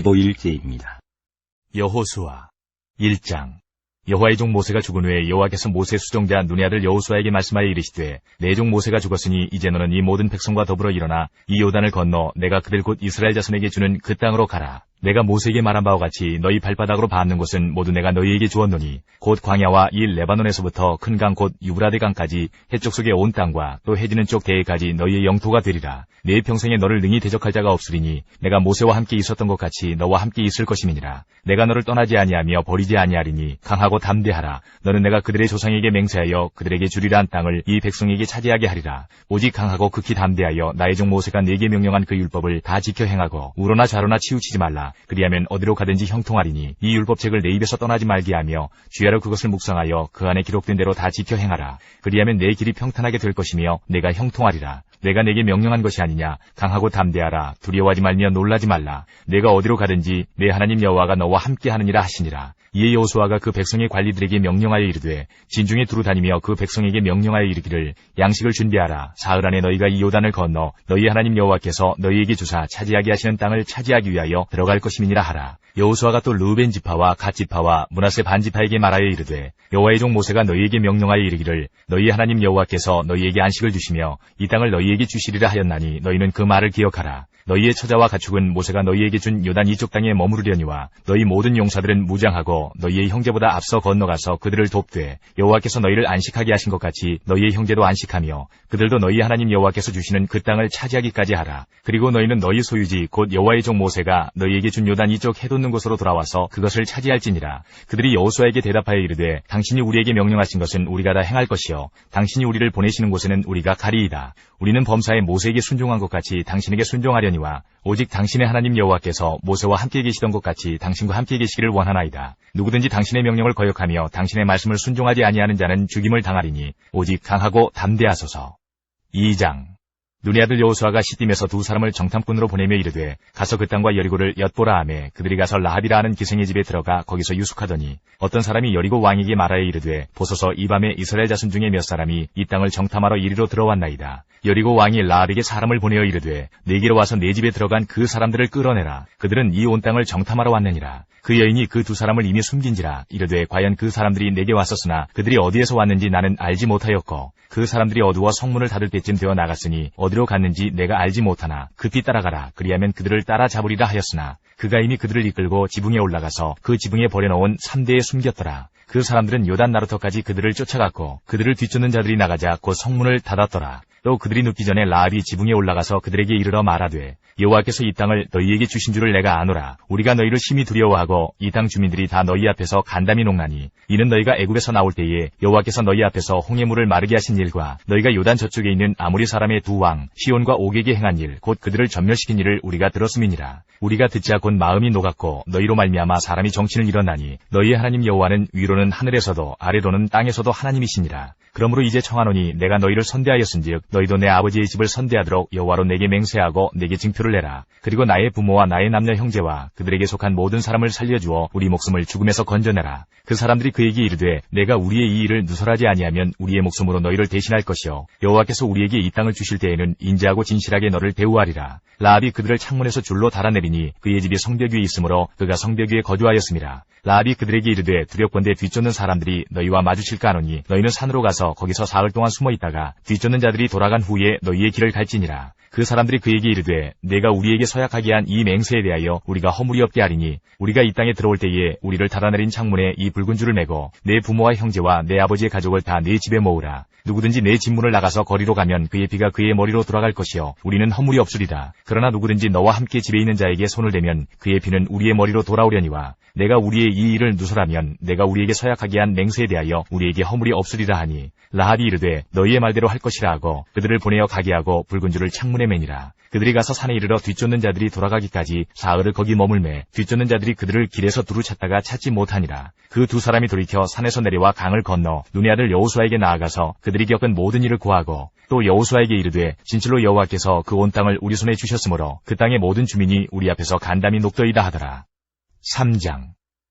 15일째입니다. 여호수아 1장. 여호와의 종 모세가 죽은 후에 여호와께서 모세 수종자 눈의 아들 여호수아에게 말씀하여 이르시되 내 종 모세가 죽었으니 이제 너는 이 모든 백성과 더불어 일어나 이 요단을 건너 내가 그들 곧 이스라엘 자손에게 주는 그 땅으로 가라. 내가 모세에게 말한 바와 같이 너희 발바닥으로 밟는 곳은 모두 내가 너희에게 주었노니 곧 광야와 이 레바논에서부터 큰 강 곧 유브라데 강까지 해쪽 속의 온 땅과 또 해지는 쪽 대해까지 너희의 영토가 되리라. 내 평생에 너를 능히 대적할 자가 없으리니 내가 모세와 함께 있었던 것 같이 너와 함께 있을 것임이니라. 내가 너를 떠나지 아니하며 버리지 아니하리니 강하고 담대하라. 너는 내가 그들의 조상에게 맹세하여 그들에게 주리라 한 땅을 이 백성에게 차지하게 하리라. 오직 강하고 극히 담대하여 나의 종 모세가 네게 명령한 그 율법을 다 지켜 행하고 우로나 좌로나 치우치지 말라. 그리하면 어디로 가든지 형통하리니 이 율법책을 내 입에서 떠나지 말게 하며 주야로 그것을 묵상하여 그 안에 기록된 대로 다 지켜 행하라. 그리하면 내 길이 평탄하게 될 것이며 내가 형통하리라. 내가 내게 명령한 것이 아니냐. 강하고 담대하라. 두려워하지 말며 놀라지 말라. 내가 어디로 가든지 내 하나님 여호와가 너와 함께 하느니라 하시니라. 이에 여호수아가 그 백성의 관리들에게 명령하여 이르되 진중에 두루 다니며 그 백성에게 명령하여 이르기를 양식을 준비하라. 사흘 안에 너희가 이 요단을 건너 너희 하나님 여호와께서 너희에게 주사 차지하게 하시는 땅을 차지하기 위하여 들어갈 것임이니라 하라. 여호수아가 또 르우벤 지파와 갓 지파와 므낫세 반 지파에게 말하여 이르되 여호와의 종 모세가 너희에게 명령하여 이르기를 너희 하나님 여호와께서 너희에게 안식을 주시며 이 땅을 너희에게 주시리라 하였나니 너희는 그 말을 기억하라. 너희의 처자와 가축은 모세가 너희에게 준 요단 이쪽 땅에 머무르려니와 너희 모든 용사들은 무장하고 너희의 형제보다 앞서 건너가서 그들을 돕되 여호와께서 너희를 안식하게 하신 것 같이 너희의 형제도 안식하며 그들도 너희 하나님 여호와께서 주시는 그 땅을 차지하기까지 하라. 그리고 너희는 너희 소유지 곧 여호와의 종 모세가 너희에게 준 요단 이쪽 해돋는 곳으로 돌아와서 그것을 차지할지니라. 그들이 여호수아에게 대답하여 이르되 당신이 우리에게 명령하신 것은 우리가 다 행할 것이요 당신이 우리를 보내시는 곳에는 우리가 가리이다. 우리는 범사에 모세에게 순종한 것 같이 당신에게 순종하려니와 오직 당신의 하나님 여호와께서 모세와 함께 계시던 것 같이 당신과 함께 계시기를 원하나이다. 누구든지 당신의 명령을 거역하며 당신의 말씀을 순종하지 아니하는 자는 죽임을 당하리니 오직 강하고 담대하소서. 2장. 눈의 아들 여호수아가 시딤에서 두 사람을 정탐꾼으로 보내며 이르되 가서 그 땅과 여리고를 엿보라 하매 그들이 가서 라합이라 하는 기생의 집에 들어가 거기서 유숙하더니 어떤 사람이 여리고 왕에게 말하여 이르되 보소서 이 밤에 이스라엘 자손 중에 몇 사람이 이 땅을 정탐하러 이리로 들어왔나이다. 여리고 왕이 라합에게 사람을 보내어 이르되 내게로 와서 내 집에 들어간 그 사람들을 끌어내라. 그들은 이 온 땅을 정탐하러 왔느니라. 그 여인이 그 두 사람을 이미 숨긴지라. 이르되 과연 그 사람들이 내게 왔었으나 그들이 어디에서 왔는지 나는 알지 못하였고 그 사람들이 어두워 성문을 닫을 때쯤 되어 나갔으니 어디로 갔는지 내가 알지 못하나 급히 따라가라. 그리하면 그들을 따라잡으리라 하였으나 그가 이미 그들을 이끌고 지붕에 올라가서 그 지붕에 버려놓은 3대에 숨겼더라. 그 사람들은 요단 나루터까지 그들을 쫓아갔고 그들을 뒤쫓는 자들이 나가자 곧 성문을 닫았더라. 또 그들이 눕기 전에 라합이 지붕에 올라가서 그들에게 이르러 말하되 여호와께서 이 땅을 너희에게 주신 줄을 내가 아노라. 우리가 너희를 심히 두려워하고 이 땅 주민들이 다 너희 앞에서 간담이 녹나니 이는 너희가 애굽에서 나올 때에 여호와께서 너희 앞에서 홍해물을 마르게 하신 일과 너희가 요단 저쪽에 있는 아모리 사람의 두 왕 시온과 옥에게 행한 일 곧 그들을 전멸시킨 일을 우리가 들었음이니라. 우리가 듣자 곧 마음이 녹았고 너희로 말미암아 사람이 정신을 잃었나니 너희의 하나님 여호와는 위로는 하늘에서도 아래로는 땅에서도 하나님이시니라. 그러므로 이제 청하노니 내가 너희를 선대하였은즉 너희도 내 아버지의 집을 선대하도록 여호와로 내게 맹세하고 내게 징표를 내라. 그리고 나의 부모와 나의 남녀 형제와 그들에게 속한 모든 사람을 살려주어 우리 목숨을 죽음에서 건져내라. 그 사람들이 그에게 이르되 내가 우리의 이 일을 누설하지 아니하면 우리의 목숨으로 너희를 대신할 것이요 여호와께서 우리에게 이 땅을 주실 때에는 인자하고 진실하게 너를 대우하리라. 라합이 그들을 창문에서 줄로 달아내리니 그의 집이 성벽 위에 있으므로 그가 성벽 위에 거주하였음이라. 라합이 그들에게 이르되 두렵건대 뒤쫓는 사람들이 너희와 마주칠까 하노니 너희는 산으로 가서 거기서 사흘 동안 숨어 있다가 뒤쫓는 자들이 돌아간 후에 너희의 길을 갈지니라. 그 사람들이 그에게 이르되 내가 우리에게 서약하게 한 이 맹세에 대하여 우리가 허물이 없게 하리니 우리가 이 땅에 들어올 때에 우리를 달아내린 창문에 이 붉은 줄을 매고 내 부모와 형제와 내 아버지의 가족을 다 내 집에 모으라. 누구든지 내 집문을 나가서 거리로 가면 그의 피가 그의 머리로 돌아갈 것이요 우리는 허물이 없으리라. 그러나 누구든지 너와 함께 집에 있는 자에게 손을 대면 그의 피는 우리의 머리로 돌아오려니와 내가 우리의 이 일을 누설하면 내가 우리에게 서약하게 한 맹세에 대하여 우리에게 허물이 없으리라 하니 라합이 이르되 너희의 말대로 할 것이라 하고 그들을 보내어 가게 하고 붉은 줄을 창문에 매니라. 그들이 가서 산에 이르러 뒤쫓는 자들이 돌아가기까지 사흘을 거기 머물매 뒤쫓는 자들이 그들을 길에서 두루 찾다가 찾지 못하니라. 그 두 사람이 돌이켜 산에서 내려와 강을 건너 눈의 아들 여호수아에게 나아가서 그들이 겪은 모든 일을 고하고 또 여호수아에게 이르되 진실로 여호와께서 그 온 땅을 우리 손에 주셨으므로 그 땅의 모든 주민이 우리 앞에서 간담이 녹더이다 하더라. 3장.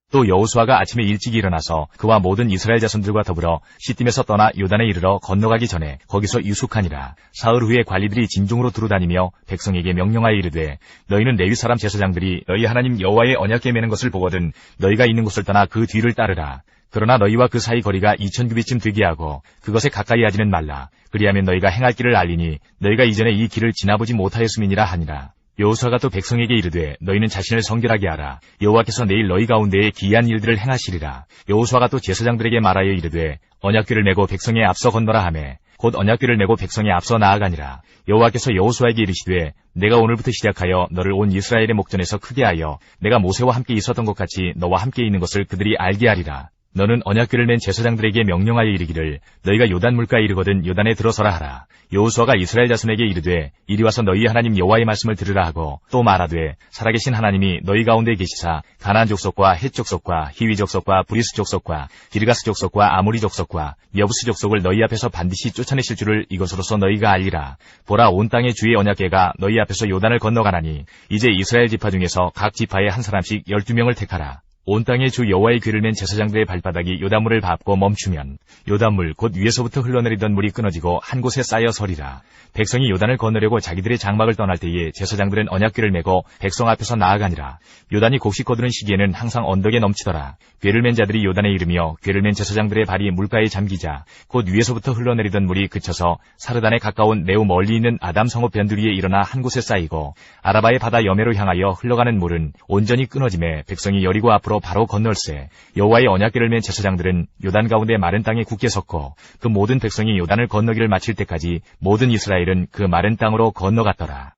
또 여호수아가 아침에 일찍 일어나서 그와 모든 이스라엘 자손들과 더불어 시딤에서 떠나 요단에 이르러 건너가기 전에 거기서 유숙하니라. 사흘 후에 관리들이 진종으로 두루다니며 백성에게 명령하여 이르되 너희는 레위 사람 제사장들이 너희 하나님 여호와의 언약궤 매는 것을 보거든 너희가 있는 곳을 떠나 그 뒤를 따르라. 그러나 너희와 그 사이 거리가 2000규빗쯤 되게 하고 그것에 가까이 하지는 말라. 그리하면 너희가 행할 길을 알리니 너희가 이전에 이 길을 지나보지 못하였음이니라 하니라. 여호수아가 또 백성에게 이르되 너희는 자신을 성결하게 하라. 여호와께서 내일 너희 가운데에 기이한 일들을 행하시리라. 여호수아가 또 제사장들에게 말하여 이르되 언약궤를 메고 백성에 앞서 건너라 하매 곧 언약궤를 메고 백성에 앞서 나아가니라. 여호와께서 여호수아에게 이르시되 내가 오늘부터 시작하여 너를 온 이스라엘의 목전에서 크게 하여 내가 모세와 함께 있었던 것 같이 너와 함께 있는 것을 그들이 알게 하리라. 너는 언약궤를 맨 제사장들에게 명령하여 이르기를 너희가 요단 물가에 이르거든 요단에 들어서라 하라. 여호수아가 이스라엘 자손에게 이르되 이리 와서 너희 하나님 여호와의 말씀을 들으라 하고 또 말하되 살아계신 하나님이 너희 가운데 계시사 가나안 족속과 헷 족속과 히위 족속과 브리스 족속과 기르가스 족속과 아모리 족속과 여부스 족속을 너희 앞에서 반드시 쫓아내실 줄을 이것으로서 너희가 알리라. 보라 온 땅의 주의 언약궤가 너희 앞에서 요단을 건너가나니 이제 이스라엘 지파 중에서 각 지파에 한 사람씩 12명을 택하라. 온 땅의 주 여호와의 궤를 맨 제사장들의 발바닥이 요단물을 밟고 멈추면 요단물 곧 위에서부터 흘러내리던 물이 끊어지고 한 곳에 쌓여 서리라. 백성이 요단을 건너려고 자기들의 장막을 떠날 때에 제사장들은 언약궤를 메고 백성 앞에서 나아가니라. 요단이 곡식 거두는 시기에는 항상 언덕에 넘치더라. 궤를 맨 자들이 요단에 이르며 궤를 맨 제사장들의 발이 물가에 잠기자 곧 위에서부터 흘러내리던 물이 그쳐서 사르단에 가까운 매우 멀리 있는 아담 성읍 변두리에 일어나 한 곳에 쌓이고 아라바의 바다 여매로 향하여 흘러가는 물은 온전히 끊어짐에 백성이 여리고 앞으로 바로 건널세. 여호와의 언약궤를 맨 제사장들은 요단 가운데 마른 땅에 굳게 섰고 그 모든 백성이 요단을 건너기를 마칠 때까지 모든 이스라엘은 그 마른 땅으로 건너갔더라.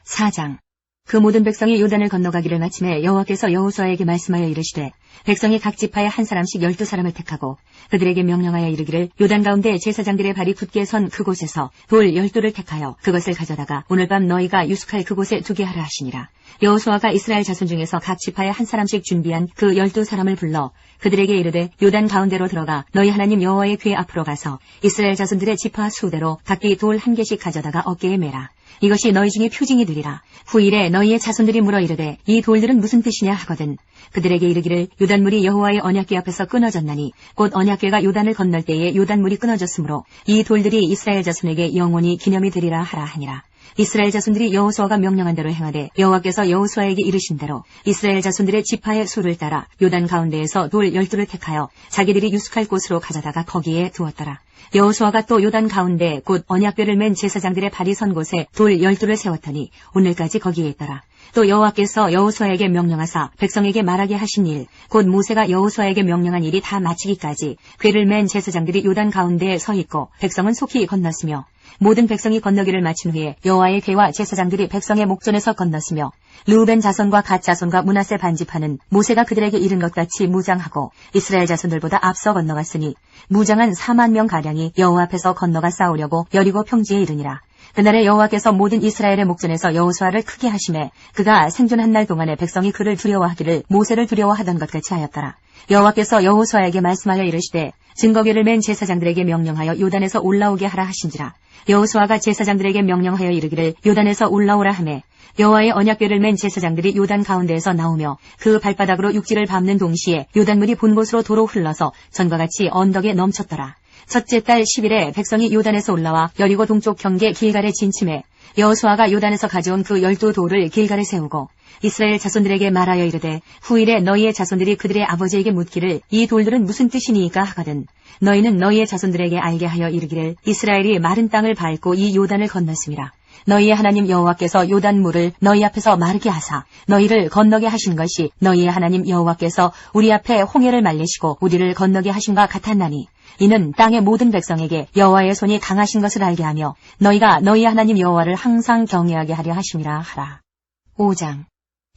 4장. 그 모든 백성이 요단을 건너가기를 마침에 여호와께서 여호수아에게 말씀하여 이르시되 백성이 각 지파에 한 사람씩 12사람을 택하고 그들에게 명령하여 이르기를 요단 가운데 제사장들의 발이 굳게 선 그곳에서 돌 12돌을 택하여 그것을 가져다가 오늘 밤 너희가 유숙할 그곳에 두게 하라 하시니라. 여호수아가 이스라엘 자손 중에서 각 지파에 한 사람씩 준비한 그 12사람을 불러 그들에게 이르되 요단 가운데로 들어가 너희 하나님 여호와의 궤 앞으로 가서 이스라엘 자손들의 지파 수대로 각기 돌 한 개씩 가져다가 어깨에 매라. 이것이 너희 중에 표징이 되리라. 후일에 너희의 자손들이 물어 이르되 이 돌들은 무슨 뜻이냐 하거든 그들에게 이르기를 요단물이 여호와의 언약궤 앞에서 끊어졌나니 곧 언약궤가 요단을 건널 때에 요단물이 끊어졌으므로 이 돌들이 이스라엘 자손에게 영원히 기념이 되리라 하라 하니라. 이스라엘 자손들이 여호수아가 명령한 대로 행하되 여호와께서 여호수아에게 이르신 대로 이스라엘 자손들의 지파의 수를 따라 요단 가운데에서 돌 12돌을 택하여 자기들이 유숙할 곳으로 가져다가 거기에 두었더라. 여호수아가 또 요단 가운데 곧 언약궤를 맨 제사장들의 발이 선 곳에 돌 12돌을 세웠더니 오늘까지 거기에 있더라. 또 여호와께서 여호수아에게 명령하사 백성에게 말하게 하신 일 곧 모세가 여호수아에게 명령한 일이 다 마치기까지 궤를 맨 제사장들이 요단 가운데에 서 있고 백성은 속히 건넜으며 모든 백성이 건너기를 마친 후에 여호와의 궤와 제사장들이 백성의 목전에서 건넜으며 르우벤 자손과 갓 자손과 므낫세 반지파는 모세가 그들에게 이른 것 같이 무장하고 이스라엘 자손들보다 앞서 건너갔으니 무장한 4만 명 가량이 여호와 앞에서 건너가 싸우려고 여리고 평지에 이르니라. 그날에 여호와께서 모든 이스라엘의 목전에서 여호수아를 크게 하심에 그가 생존한 날 동안에 백성이 그를 두려워하기를 모세를 두려워하던 것 같이 하였더라. 여호와께서 여호수아에게 말씀하여 이르시되 증거궤를 맨 제사장들에게 명령하여 요단에서 올라오게 하라 하신지라. 여호수아가 제사장들에게 명령하여 이르기를 요단에서 올라오라 하매 여호와의 언약궤를 맨 제사장들이 요단 가운데에서 나오며 그 발바닥으로 육지를 밟는 동시에 요단물이 본 곳으로 도로 흘러서 전과 같이 언덕에 넘쳤더라. 첫째 달 10일에 백성이 요단에서 올라와 여리고 동쪽 경계 길갈에 진침해 여호수아가 요단에서 가져온 그 12돌을 길갈에 세우고 이스라엘 자손들에게 말하여 이르되 후일에 너희의 자손들이 그들의 아버지에게 묻기를 이 돌들은 무슨 뜻이니까 하거든 너희는 너희의 자손들에게 알게 하여 이르기를 이스라엘이 마른 땅을 밟고 이 요단을 건넜음이라. 너희의 하나님 여호와께서 요단물을 너희 앞에서 마르게 하사 너희를 건너게 하신 것이 너희의 하나님 여호와께서 우리 앞에 홍해를 말리시고 우리를 건너게 하신과 같았나니 이는 땅의 모든 백성에게 여호와의 손이 강하신 것을 알게 하며 너희가 너희 하나님 여호와를 항상 경외하게 하려 하심이라 하라. 5장.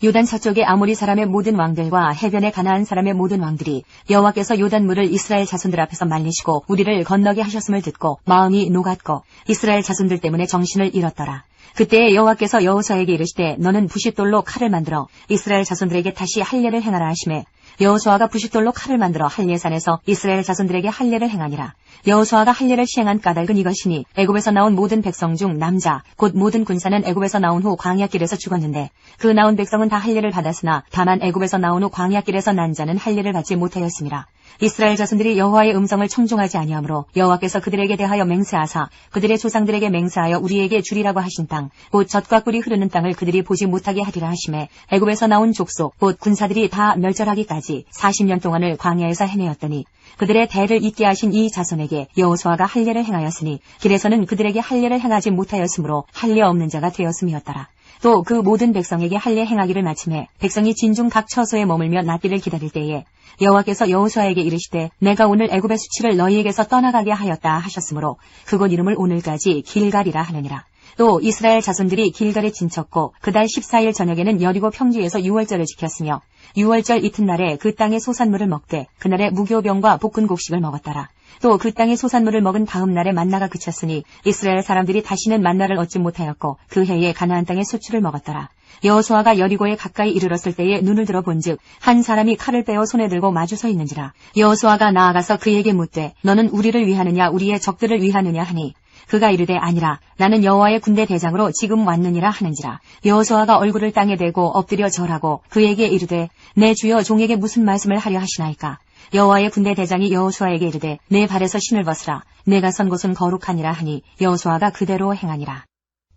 요단 서쪽의 아모리 사람의 모든 왕들과 해변의 가나안 사람의 모든 왕들이 여호와께서 요단물을 이스라엘 자손들 앞에서 말리시고 우리를 건너게 하셨음을 듣고 마음이 녹았고 이스라엘 자손들 때문에 정신을 잃었더라. 그때 여호와께서 여호수아에게 이르시되 너는 부싯돌로 칼을 만들어 이스라엘 자손들에게 다시 할례를 행하라 하시매 여호수아가 부싯돌로 칼을 만들어 할례산에서 이스라엘 자손들에게 할례를 행하니라. 여호수아가 할례를 시행한 까닭은 이것이니 애굽에서 나온 모든 백성 중 남자 곧 모든 군사는 애굽에서 나온 후 광야길에서 죽었는데 그 나온 백성은 다 할례를 받았으나 다만 애굽에서 나온 후 광야길에서 난 자는 할례를 받지 못하였습니다. 이스라엘 자손들이 여호와의 음성을 청종하지 아니하므로 여호와께서 그들에게 대하여 맹세하사 그들의 조상들에게 맹세하여 우리에게 주리라고 하신 땅 곧 젖과 꿀이 흐르는 땅을 그들이 보지 못하게 하리라 하시매 애굽에서 나온 족속 곧 군사들이 다 멸절하기까지 40년 동안을 광야에서 헤매었더니 그들의 대를 잇게 하신 이 자손에게 여호수아가 할례를 행하였으니 길에서는 그들에게 할례를 행하지 못하였으므로 할례 없는 자가 되었음이었더라. 또 그 모든 백성에게 할례 행하기를 마침에 백성이 진중 각 처소에 머물며 낫기를 기다릴 때에 여호와께서 여호수아에게 이르시되 내가 오늘 애굽의 수치를 너희에게서 떠나가게 하였다 하셨으므로 그곳 이름을 오늘까지 길갈이라 하느니라. 또 이스라엘 자손들이 길갈에 진쳤고 그달 14일 저녁에는 여리고 평지에서 유월절을 지켰으며 유월절 이튿날에 그 땅의 소산물을 먹되 그날에 무교병과 볶은 곡식을 먹었더라. 또 그 땅의 소산물을 먹은 다음 날에 만나가 그쳤으니 이스라엘 사람들이 다시는 만나를 얻지 못하였고 그 해에 가나안 땅의 소출을 먹었더라. 여호수아가 여리고에 가까이 이르렀을 때에 눈을 들어 본즉 한 사람이 칼을 빼어 손에 들고 마주 서 있는지라. 여호수아가 나아가서 그에게 묻되 너는 우리를 위하느냐 우리의 적들을 위하느냐 하니 그가 이르되 아니라 나는 여호와의 군대 대장으로 지금 왔느니라 하는지라. 여호수아가 얼굴을 땅에 대고 엎드려 절하고 그에게 이르되 내 주여 종에게 무슨 말씀을 하려 하시나이까. 여호와의 군대 대장이 여호수아에게 이르되 내 발에서 신을 벗으라. 내가 선 곳은 거룩하니라 하니 여호수아가 그대로 행하니라.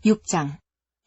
6장.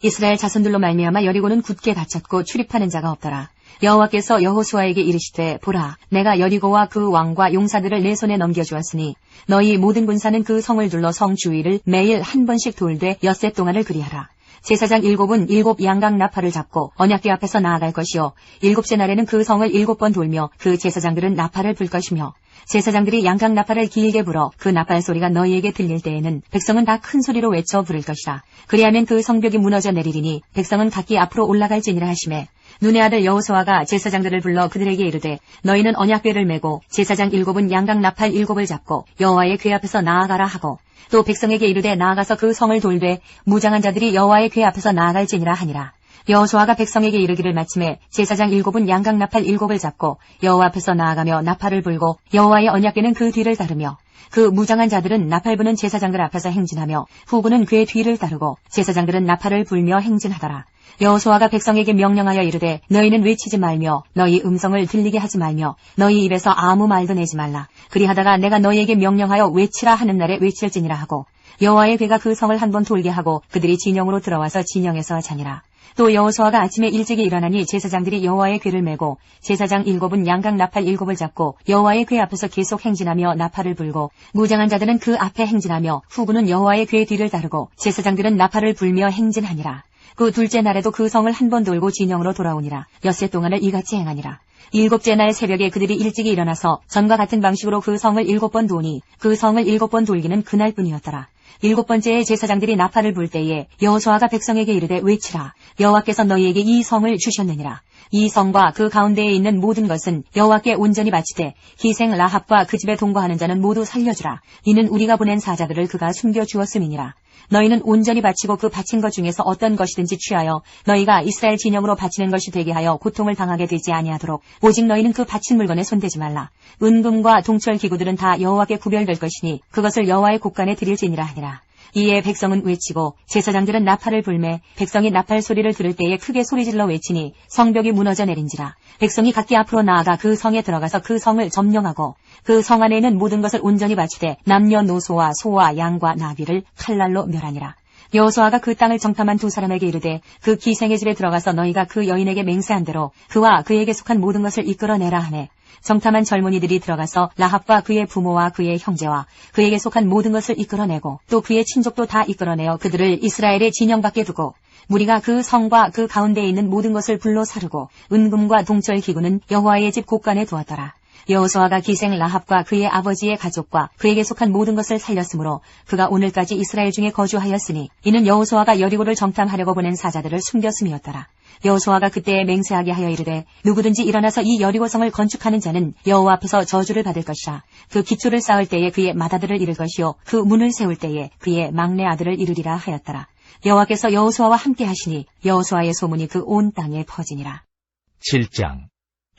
이스라엘 자손들로 말미암아 여리고는 굳게 닫혔고 출입하는 자가 없더라. 여호와께서 여호수아에게 이르시되 보라 내가 여리고와 그 왕과 용사들을 내 손에 넘겨주었으니 너희 모든 군사는 그 성을 둘러 성 주위를 매일 한 번씩 돌되 엿새 동안을 그리하라. 제사장 7은 7 양각 나팔을 잡고 언약궤 앞에서 나아갈 것이요 7째 날에는 그 성을 7번 돌며 그 제사장들은 나팔을 불 것이며 제사장들이 양각 나팔을 길게 불어 그 나팔 소리가 너희에게 들릴 때에는 백성은 다 큰 소리로 외쳐 부를 것이라. 그리하면 그 성벽이 무너져 내리리니 백성은 각기 앞으로 올라갈지니라 하시매 눈의 아들 여호수아가 제사장들을 불러 그들에게 이르되 너희는 언약궤를 메고 제사장 7은 양각 나팔 7을 잡고 여호와의 궤 앞에서 나아가라 하고 또 백성에게 이르되 나아가서 그 성을 돌되 무장한 자들이 여호와의 궤 앞에서 나아갈지니라 하니라. 여호수아가 백성에게 이르기를 마침에 제사장 7은 양각 나팔 7을 잡고 여호와 앞에서 나아가며 나팔을 불고 여호와의 언약궤는 그 뒤를 따르며 그 무장한 자들은 나팔 부는 제사장들 앞에서 행진하며 후군은 궤 뒤를 따르고 제사장들은 나팔을 불며 행진하더라. 여호수아가 백성에게 명령하여 이르되 너희는 외치지 말며 너희 음성을 들리게 하지 말며 너희 입에서 아무 말도 내지 말라. 그리하다가 내가 너희에게 명령하여 외치라 하는 날에 외칠지니라 하고 여호와의 궤가 그 성을 한번 돌게 하고 그들이 진영으로 들어와서 진영에서 자니라. 또 여호수아가 아침에 일찍이 일어나니 제사장들이 여호와의 궤를 메고 제사장 7은 양각 나팔 7을 잡고 여호와의 궤 앞에서 계속 행진하며 나팔을 불고 무장한 자들은 그 앞에 행진하며 후군은 여호와의 궤 뒤를 따르고 제사장들은 나팔을 불며 행진하니라. 그 둘째 날에도 그 성을 한 번 돌고 진영으로 돌아오니라. 엿새 동안을 이같이 행하니라. 7째 날 새벽에 그들이 일찍이 일어나서 전과 같은 방식으로 그 성을 7번 도니 그 성을 7번 돌기는 그날뿐이었더라. 7번째에 제사장들이 나팔을 불 때에 여호수아가 백성에게 이르되 외치라. 여호와께서 너희에게 이 성을 주셨느니라. 이 성과 그 가운데에 있는 모든 것은 여호와께 온전히 바치되 희생 라합과 그 집에 동거하는 자는 모두 살려주라. 이는 우리가 보낸 사자들을 그가 숨겨주었음이니라. 너희는 온전히 바치고 그 바친 것 중에서 어떤 것이든지 취하여 너희가 이스라엘 진영으로 바치는 것이 되게 하여 고통을 당하게 되지 아니하도록 오직 너희는 그 바친 물건에 손대지 말라. 은금과 동철 기구들은 다 여호와께 구별될 것이니 그것을 여호와의 곳간에 드릴지니라 하니라. 이에 백성은 외치고 제사장들은 나팔을 불매 백성이 나팔 소리를 들을 때에 크게 소리질러 외치니 성벽이 무너져 내린지라. 백성이 각기 앞으로 나아가 그 성에 들어가서 그 성을 점령하고 그 성 안에 있는 모든 것을 온전히 바치되 남녀노소와 소와 양과 나귀를 칼날로 멸하니라. 여호수아가 그 땅을 정탐한 2 사람에게 이르되 그 기생의 집에 들어가서 너희가 그 여인에게 맹세한 대로 그와 그에게 속한 모든 것을 이끌어내라 하매 정탐한 젊은이들이 들어가서 라합과 그의 부모와 그의 형제와 그에게 속한 모든 것을 이끌어내고 또 그의 친족도 다 이끌어내어 그들을 이스라엘의 진영 밖에 두고 무리가 그 성과 그 가운데에 있는 모든 것을 불로 사르고 은금과 동철 기구는 여호와의 집 곳간에 두었더라. 여호수아가 기생 라합과 그의 아버지의 가족과 그에게 속한 모든 것을 살렸으므로 그가 오늘까지 이스라엘 중에 거주하였으니 이는 여호수아가 여리고를 정탐하려고 보낸 사자들을 숨겼음이었더라. 여호수아가 그때에 맹세하게 하여 이르되 누구든지 일어나서 이 여리고성을 건축하는 자는 여호와 앞에서 저주를 받을 것이라. 그 기초를 쌓을 때에 그의 맏아들을 이룰 것이요 그 문을 세울 때에 그의 막내 아들을 이루리라 하였더라. 여호와께서 여호수아와 함께 하시니 여호수아의 소문이 그 온 땅에 퍼지니라. 7장.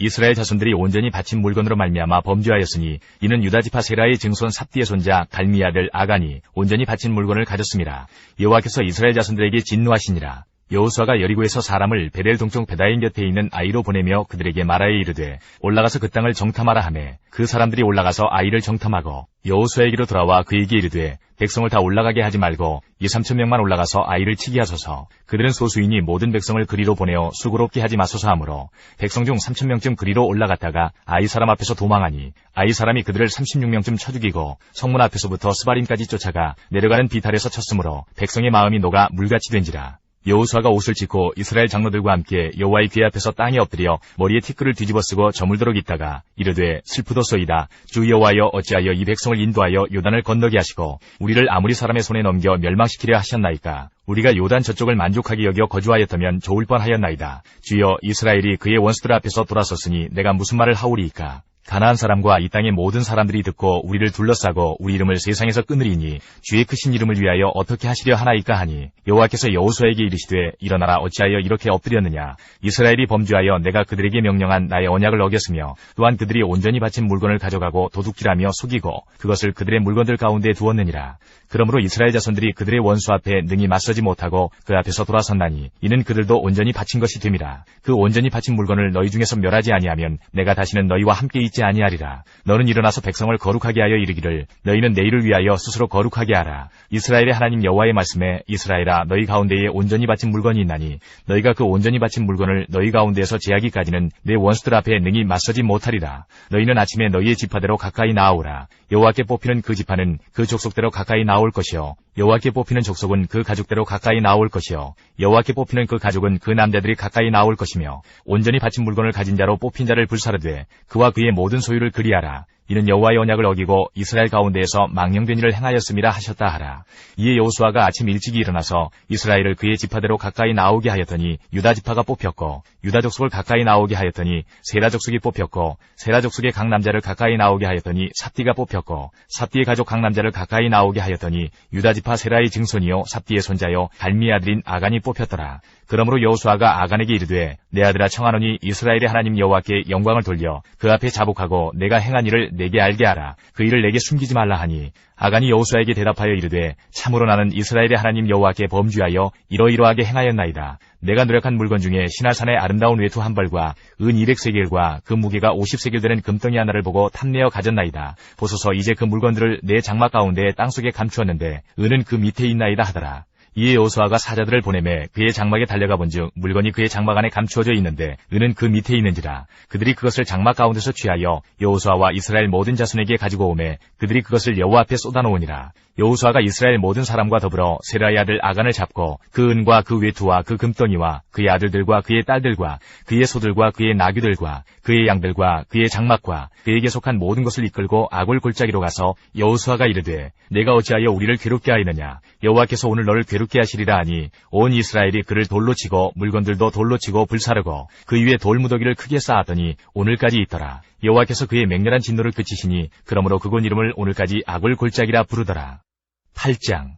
이스라엘 자손들이 온전히 바친 물건으로 말미암아 범죄하였으니 이는 유다지파 세라의 증손 삽디의 손자 갈미의 아들 아간이 온전히 바친 물건을 가졌음이라. 여호와께서 이스라엘 자손들에게 진노하시니라. 여호수아가 여리고에서 사람을 베델 동쪽 베다인 곁에 있는 아이로 보내며 그들에게 말하여 이르되 올라가서 그 땅을 정탐하라 하매 그 사람들이 올라가서 아이를 정탐하고 여호수아에게로 돌아와 그에게 이르되 백성을 다 올라가게 하지 말고 2-3천 명만 올라가서 아이를 치게 하소서. 그들은 소수이니 모든 백성을 그리로 보내어 수고롭게 하지 마소서 하므로 백성 중 3,000명쯤 그리로 올라갔다가 아이 사람 앞에서 도망하니 아이 사람이 그들을 36명쯤 쳐 죽이고 성문 앞에서부터 스바림까지 쫓아가 내려가는 비탈에서 쳤으므로 백성의 마음이 녹아 물같이 된지라. 여호수아가 옷을 찢고 이스라엘 장로들과 함께 여호와의 궤 앞에서 땅에 엎드려 머리에 티끌을 뒤집어 쓰고 저물도록 있다가 이르되 슬프도소이다. 주 여호와여 어찌하여 이 백성을 인도하여 요단을 건너게 하시고 우리를 아무리 사람의 손에 넘겨 멸망시키려 하셨나이까. 우리가 요단 저쪽을 만족하게 여겨 거주하였다면 좋을 뻔하였나이다. 주여 이스라엘이 그의 원수들 앞에서 돌아섰으니 내가 무슨 말을 하오리이까. 가나안 사람과 이 땅의 모든 사람들이 듣고 우리를 둘러싸고 우리 이름을 세상에서 끊으리니 주의 크신 이름을 위하여 어떻게 하시려 하나이까 하니 여호와께서 여호수아에게 이르시되 일어나라 어찌하여 이렇게 엎드렸느냐. 이스라엘이 범죄하여 내가 그들에게 명령한 나의 언약을 어겼으며 또한 그들이 온전히 바친 물건을 가져가고 도둑질하며 속이고 그것을 그들의 물건들 가운데 두었느니라. 그러므로 이스라엘 자손들이 그들의 원수 앞에 능히 맞서지 못하고 그 앞에서 돌아섰나니 이는 그들도 온전히 바친 것이 됨이라. 그 온전히 바친 물건을 너희 중에서 멸하지 아니하면 내가 다시는 너희와 함께 있지 아니하리라. 너는 일어나서 백성을 거룩하게 하여 이르기를 너희는 내일을 위하여 스스로 거룩하게 하라. 이스라엘의 하나님 여호와의 말씀에 이스라엘아 너희 가운데에 온전히 바친 물건이 있나니 너희가 그 온전히 바친 물건을 너희 가운데에서 제하기까지는 내 원수들 앞에 능히 맞서지 못하리라. 너희는 아침에 너희의 지파대로 가까이 나아오라. 여호와께 뽑히는 그 지파는 그 족속대로 가까이 나올 것이요 여호와께 뽑히는 족속은 그 가족대로 가까이 나올 것이요 여호와께 뽑히는 그 가족은 그 남자들이 가까이 나올 것이며 온전히 바친 물건을 가진 자로 뽑힌 자를 불사르되 그와 그의 모든 소유를 그리하라. 이는 여호와의 언약을 어기고 이스라엘 가운데에서 망령된 일을 행하였음이라 하셨다 하라. 이에 여호수아가 아침 일찍이 일어나서 이스라엘을 그의 지파대로 가까이 나오게 하였더니 유다 지파가 뽑혔고 유다 족속을 가까이 나오게 하였더니 세라 족속이 뽑혔고 세라 족속의 각 남자를 가까이 나오게 하였더니 삽디가 뽑혔고 삽디의 가족 각 남자를 가까이 나오게 하였더니 유다 지파 세라의 증손이요 삽디의 손자요 갈미의 아들인 아간이 뽑혔더라. 그러므로 여호수아가 아간에게 이르되 내 아들아 청하노니 이스라엘의 하나님 여호와께 영광을 돌려 그 앞에 자복하고 내가 행한 일을 내게 알게 하라. 그 일을 내게 숨기지 말라 하니 아간이 여호수아에게 대답하여 이르되 참으로 나는 이스라엘의 하나님 여호와께 범죄하여 이러이러하게 행하였나이다. 내가 노력한 물건 중에 시나산의 아름다운 외투 한 벌과 은 200세겔과 그 무게가 50세겔 되는 금덩이 하나를 보고 탐내어 가졌나이다. 보소서 이제 그 물건들을 내 장막 가운데 땅속에 감추었는데 은은 그 밑에 있나이다 하더라. 이에 여호수아가 사자들을 보내매 그의 장막에 달려가 본즉 물건이 그의 장막 안에 감추어져 있는데 은은 그 밑에 있는지라. 그들이 그것을 장막 가운데서 취하여 여호수아와 이스라엘 모든 자손에게 가지고 오매 그들이 그것을 여호와 앞에 쏟아놓으니라. 여호수아가 이스라엘 모든 사람과 더불어 세라의 아들 아간을 잡고 그 은과 그 외투와 그 금덩이와 그의 아들들과 그의 딸들과 그의 소들과 그의 나귀들과 그의 양들과 그의 장막과 그에게 속한 모든 것을 이끌고 아골 골짜기로 가서 여호수아가 이르되 내가 어찌하여 우리를 괴롭게 하였느냐. 여호와께서 오늘 너를 괴롭게 하시리라 하니 온 이스라엘이 그를 돌로 치고 물건들도 돌로 치고 불사르고 그 위에 돌무더기를 크게 쌓았더니 오늘까지 있더라. 여호와께서 그의 맹렬한 진노를 그치시니 그러므로 그곳 이름을 오늘까지 아골 골짜기라 부르더라. 8장.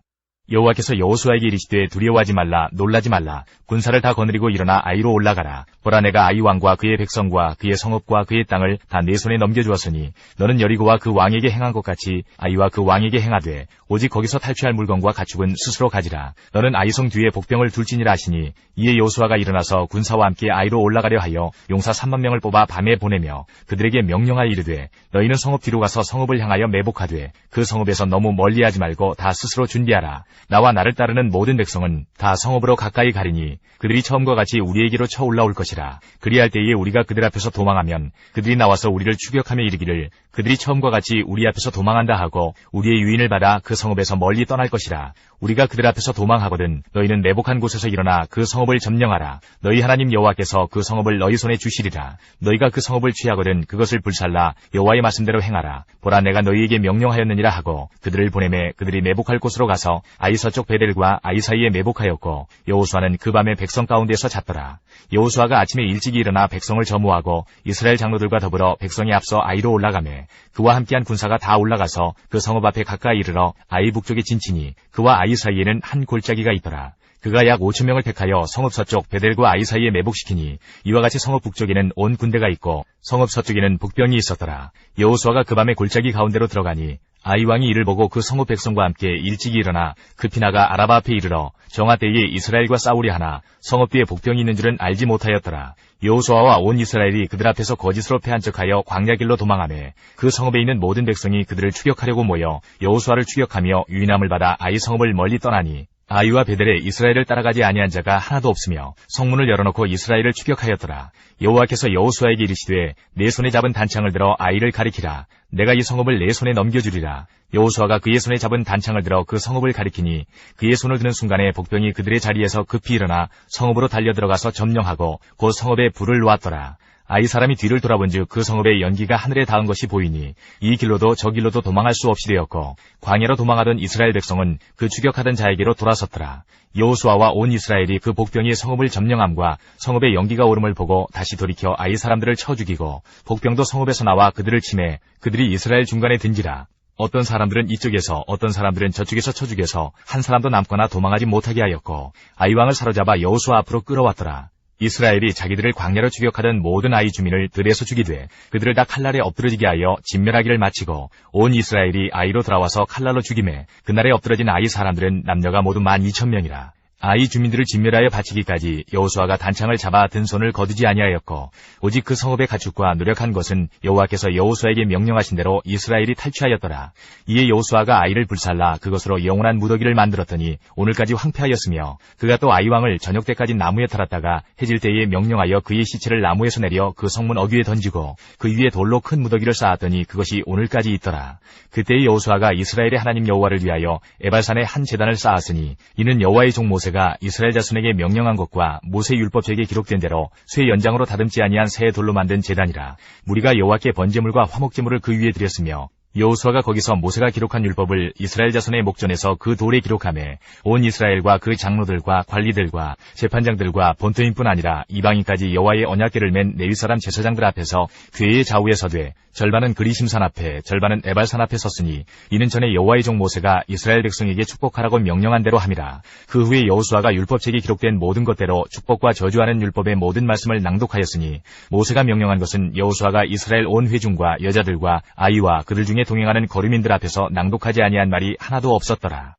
여호와께서 여호수아에게 이르시되 두려워하지 말라 놀라지 말라 군사를 다 거느리고 일어나 아이로 올라가라. 보라 내가 아이 왕과 그의 백성과 그의 성읍과 그의 땅을 다 내 손에 넘겨주었으니 너는 여리고와 그 왕에게 행한 것 같이 아이와 그 왕에게 행하되 오직 거기서 탈취할 물건과 가축은 스스로 가지라. 너는 아이성 뒤에 복병을 둘지니라 하시니 이에 여호수아가 일어나서 군사와 함께 아이로 올라가려 하여 용사 3만 명을 뽑아 밤에 보내며 그들에게 명령하여 이르되 너희는 성읍 뒤로 가서 성읍을 향하여 매복하되 그 성읍에서 너무 멀리하지 말고 다 스스로 준비하라. 나와 나를 따르는 모든 백성은 다 성읍으로 가까이 가리니 그들이 처음과 같이 우리에게로 쳐 올라올 것이라. 그리할 때에 우리가 그들 앞에서 도망하면 그들이 나와서 우리를 추격하며 이르기를 그들이 처음과 같이 우리 앞에서 도망한다 하고 우리의 유인을 받아 그 성읍에서 멀리 떠날 것이라. 우리가 그들 앞에서 도망하거든 너희는 매복한 곳에서 일어나 그 성읍을 점령하라. 너희 하나님 여호와께서 그 성읍을 너희 손에 주시리라. 너희가 그 성읍을 취하거든 그것을 불살라 여호와의 말씀대로 행하라. 보라 내가 너희에게 명령하였느니라 하고 그들을 보내매 그들이 매복할 곳으로 가서 아이 서쪽 베델과 아이 사이에 매복하였고 여호수아는 그 밤에 백성 가운데서 잤더라. 여호수아가 아침에 일찍이 일어나 백성을 점호하고 이스라엘 장로들과 더불어 백성이 앞서 아이로 올라가매 그와 함께한 군사가 다 올라가서 그 성읍 앞에 가까이 이르러 아이 북쪽에 진치니 그와 아이 사이에는 한 골짜기가 있더라. 그가 약 5,000명을 택하여 성읍 서쪽 베델과 아이 사이에 매복시키니 이와 같이 성읍 북쪽에는 온 군대가 있고 성읍 서쪽에는 북병이 있었더라. 여호수아가 그 밤에 골짜기 가운데로 들어가니 아이 왕이 이를 보고 그 성읍 백성과 함께 일찍이 일어나 급히 나가 아라바 앞에 이르러 정하 때에 이스라엘과 싸우려 하나 성읍 뒤에 복병이 있는 줄은 알지 못하였더라. 여호수아와 온 이스라엘이 그들 앞에서 거짓으로 패한 척하여 광야길로 도망하매 그 성읍에 있는 모든 백성이 그들을 추격하려고 모여 여호수아를 추격하며 유인함을 받아 아이 성읍을 멀리 떠나니 아이와 베델에 이스라엘을 따라가지 아니한 자가 하나도 없으며 성문을 열어놓고 이스라엘을 추격하였더라. 여호와께서 여호수아에게 이르시되 내 손에 잡은 단창을 들어 아이를 가리키라. 내가 이 성읍을 내 손에 넘겨주리라. 여호수아가 그의 손에 잡은 단창을 들어 그 성읍을 가리키니 그의 손을 드는 순간에 복병이 그들의 자리에서 급히 일어나 성읍으로 달려들어가서 점령하고 곧 성읍에 불을 놓았더라. 아이 사람이 뒤를 돌아본즉 그 성읍의 연기가 하늘에 닿은 것이 보이니 이 길로도 저 길로도 도망할 수 없이 되었고 광야로 도망하던 이스라엘 백성은 그 추격하던 자에게로 돌아섰더라. 여호수아와 온 이스라엘이 그 복병이 성읍을 점령함과 성읍의 연기가 오름을 보고 다시 돌이켜 아이 사람들을 쳐 죽이고 복병도 성읍에서 나와 그들을 치매 그들이 이스라엘 중간에 든지라. 어떤 사람들은 이쪽에서 어떤 사람들은 저쪽에서 쳐 죽여서 한 사람도 남거나 도망하지 못하게 하였고 아이 왕을 사로잡아 여호수아 앞으로 끌어왔더라. 이스라엘이 자기들을 광야로 추격하던 모든 아이 주민을 들에서 죽이되 그들을 다 칼날에 엎드러지게 하여 진멸하기를 마치고 온 이스라엘이 아이로 돌아와서 칼날로 죽이매 그날에 엎드러진 아이 사람들은 남녀가 모두 12,000명이라. 아이 주민들을 진멸하여 바치기까지 여호수아가 단창을 잡아 든 손을 거두지 아니하였고 오직 그 성읍의 가축과 노력한 것은 여호와께서 여호수아에게 명령하신 대로 이스라엘이 탈취하였더라. 이에 여호수아가 아이를 불살라 그것으로 영원한 무더기를 만들었더니 오늘까지 황폐하였으며 그가 또 아이 왕을 저녁 때까지 나무에 달았다가 해질 때에 명령하여 그의 시체를 나무에서 내려 그 성문 어귀에 던지고 그 위에 돌로 큰 무더기를 쌓았더니 그것이 오늘까지 있더라. 그때 여호수아가 이스라엘의 하나님 여호와를 위하여 에발산에 한 제단을 쌓았으니 이는 여호와의 종 모세가 이스라엘 자손에게 명령한 것과 모세 율법책에 기록된 대로 쇠 연장으로 다듬지 아니한 새 돌로 만든 제단이라. 무리가 여호와께 번제물과 화목제물을 그 위에 드렸으며 여호수아가 거기서 모세가 기록한 율법을 이스라엘 자손의 목전에서 그 돌에 기록하매 온 이스라엘과 그 장로들과 관리들과 재판장들과 본토인뿐 아니라 이방인까지 여호와의 언약궤를 맨 레위 사람 제사장들 앞에서 궤의 좌우에 서되 절반은 그리심산 앞에 절반은 에발산 앞에 섰으니 이는 전에 여호와의 종 모세가 이스라엘 백성에게 축복하라고 명령한 대로 함이라. 그 후에 여호수아가 율법책에 기록된 모든 것대로 축복과 저주하는 율법의 모든 말씀을 낭독하였으니 모세가 명령한 것은 여호수아가 이스라엘 온 회중과 여자들과 아이와 그들 중에 동행하는 거류민들 앞에서 낭독하지 아니한 말이 하나도 없었더라.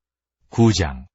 9장.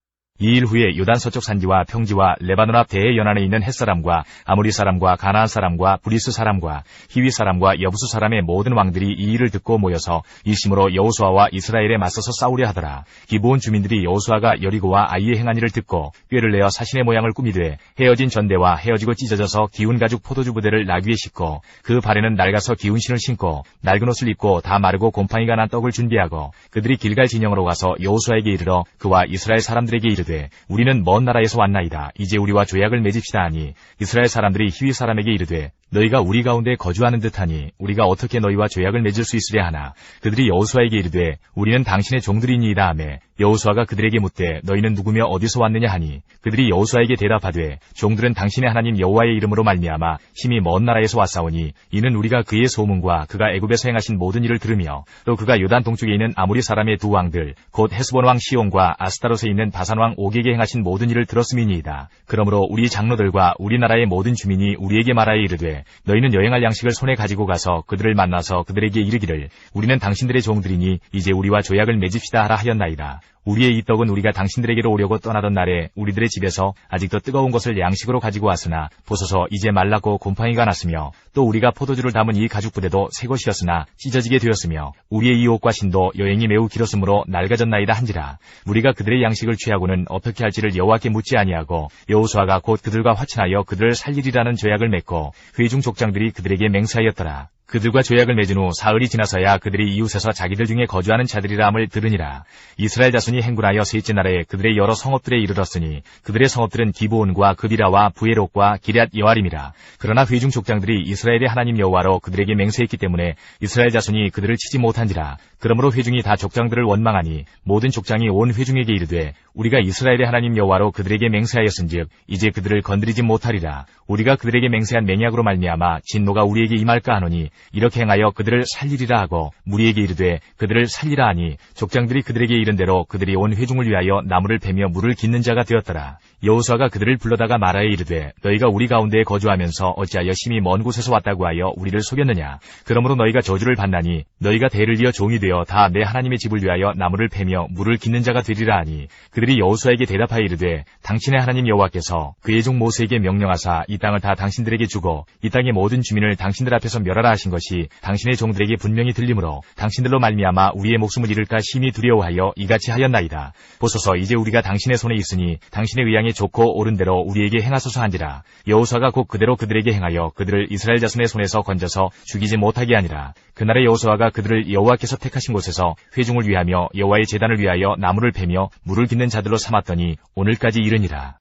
이 일 후에 요단 서쪽 산지와 평지와 레바논 앞 대해 연안에 있는 햇사람과 아모리 사람과 가나안 사람과 브리스 사람과 히위 사람과 여부수 사람의 모든 왕들이 이 일을 듣고 모여서 일심으로 여호수아와 이스라엘에 맞서서 싸우려 하더라. 기브온 주민들이 여호수아가 여리고와 아이의 행한 일을 듣고 꾀를 내어 사신의 모양을 꾸미되 헤어진 전대와 헤어지고 찢어져서 기운 가죽 포도주 부대를 나귀에 싣고 그 발에는 낡아서 기운 신을 신고 낡은 옷을 입고 다 마르고 곰팡이가 난 떡을 준비하고 그들이 길갈 진영으로 가서 여호수아에게 이르러 그와 이스라엘 사람들에게 이르되 우리는 먼 나라에서 왔나이다. 이제 우리와 조약을 맺읍시다 하니 이스라엘 사람들이 히위 사람에게 이르되 너희가 우리 가운데 거주하는 듯하니 우리가 어떻게 너희와 조약을 맺을 수 있으랴 하나 그들이 여호수아에게 이르되 우리는 당신의 종들이니이다 하매 여호수아가 그들에게 묻되 너희는 누구며 어디서 왔느냐 하니 그들이 여호수아에게 대답하되 종들은 당신의 하나님 여호와의 이름으로 말미암아 힘이 먼 나라에서 왔사오니 이는 우리가 그의 소문과 그가 애굽에서 행하신 모든 일을 들으며 또 그가 요단 동쪽에 있는 아모리 사람의 두 왕들 곧 헤스본 왕 시온과 아스타롯에 있는 바산 왕 옥에게 행하신 모든 일을 들었음이니이다. 그러므로 우리 장로들과 우리나라의 모든 주민이 우리에게 말하여 이르되 너희는 여행할 양식을 손에 가지고 가서 그들을 만나서 그들에게 이르기를 우리는 당신들의 종들이니 이제 우리와 조약을 맺읍시다 하라 하였나이다. 우리의 이 떡은 우리가 당신들에게로 오려고 떠나던 날에 우리들의 집에서 아직도 뜨거운 것을 양식으로 가지고 왔으나 보소서 이제 말랐고 곰팡이가 났으며 또 우리가 포도주를 담은 이 가죽 부대도 새 것이었으나 찢어지게 되었으며 우리의 이 옷과 신도 여행이 매우 길었으므로 낡아졌나이다 한지라. 우리가 그들의 양식을 취하고는 어떻게 할지를 여호와께 묻지 아니하고 여호수아가 곧 그들과 화친하여 그들을 살리리라는 조약을 맺고 회중 족장들이 그들에게 맹세하였더라. 그들과 조약을 맺은 후 사흘이 지나서야 그들이 이웃에서 자기들 중에 거주하는 자들이라 함을 들으니라. 이스라엘 자손이 행군하여 셋째 날에 그들의 여러 성읍들에 이르렀으니 그들의 성읍들은 기브온과 그비라와 부에롯과 기럇 여아림이라. 그러나 회중 족장들이 이스라엘의 하나님 여호와로 그들에게 맹세했기 때문에 이스라엘 자손이 그들을 치지 못한지라. 그러므로 회중이 다 족장들을 원망하니 모든 족장이 온 회중에게 이르되 우리가 이스라엘의 하나님 여호와로 그들에게 맹세하였은즉 이제 그들을 건드리지 못하리라. 우리가 그들에게 맹세한 맹약으로 말미암아 진노가 우리에게 임할까 하노니 이렇게 행하여 그들을 살리리라 하고 무리에게 이르되 그들을 살리라 하니 족장들이 그들에게 이른 대로 그들이 온 회중을 위하여 나무를 베며 물을 깃는 자가 되었더라. 여호수아가 그들을 불러다가 말하여 이르되 너희가 우리 가운데에 거주하면서 어찌하여 심히 먼 곳에서 왔다고 하여 우리를 속였느냐. 그러므로 너희가 저주를 받나니 너희가 대를 이어 종이 되어 다 내 하나님의 집을 위하여 나무를 베며 물을 깃는 자가 되리라 하니 그들이 여호수아에게 대답하여 이르되 당신의 하나님 여호와께서 그의 종 모세에게 명령하사 이 땅을 다 당신들에게 주고 이 땅의 모든 주민을 당신들 앞에서 멸하라 하신 것이 당신의 종들에게 분명히 들리므로 당신들로 말미암아 우리의 목숨을 잃을까 심히 두려워하여 이같이 하였나이다. 보소서 이제 우리가 당신의 손에 있으니 당신의 의향에 좋고 옳은 대로 우리에게 행하소서 한지라. 여호수아가 곧 그대로 그들에게 행하여 그들을 이스라엘 자손의 손에서 건져서 죽이지 못하게 하니라. 그날에 여호수아가 그들을 여호와께서 택하신 곳에서 회중을 위하며 여호와의 제단을 위하여 나무를 베며 물을 깃는 자들로 삼았더니 오늘까지 이르니라.